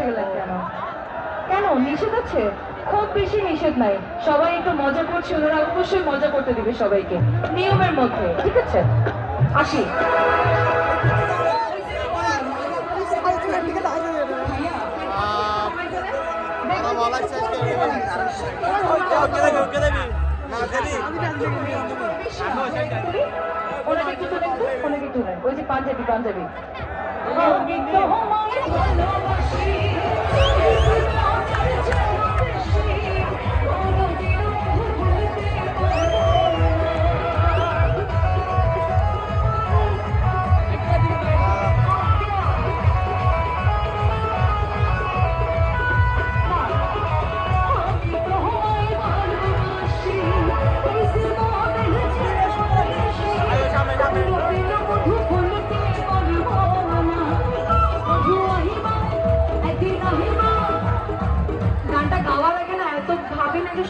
গেলেন কেন? কেন নিষেধ আছে? খুব বেশি নিষেধ নাই, সবাই একটু মজা করছে, ওনারা অবশ্যই মজা করতে দিবে সবাইকে নিয়মের মধ্যে, ঠিক আছে? আসি। ওনাকে একটু তুলে, ওনাকে তুলে, ওই যে পাঞ্জাবি পাঞ্জাবি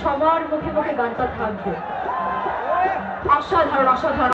সবার মুখে মুখে গানটা থাকবে। অসাধারণ অসাধারণ।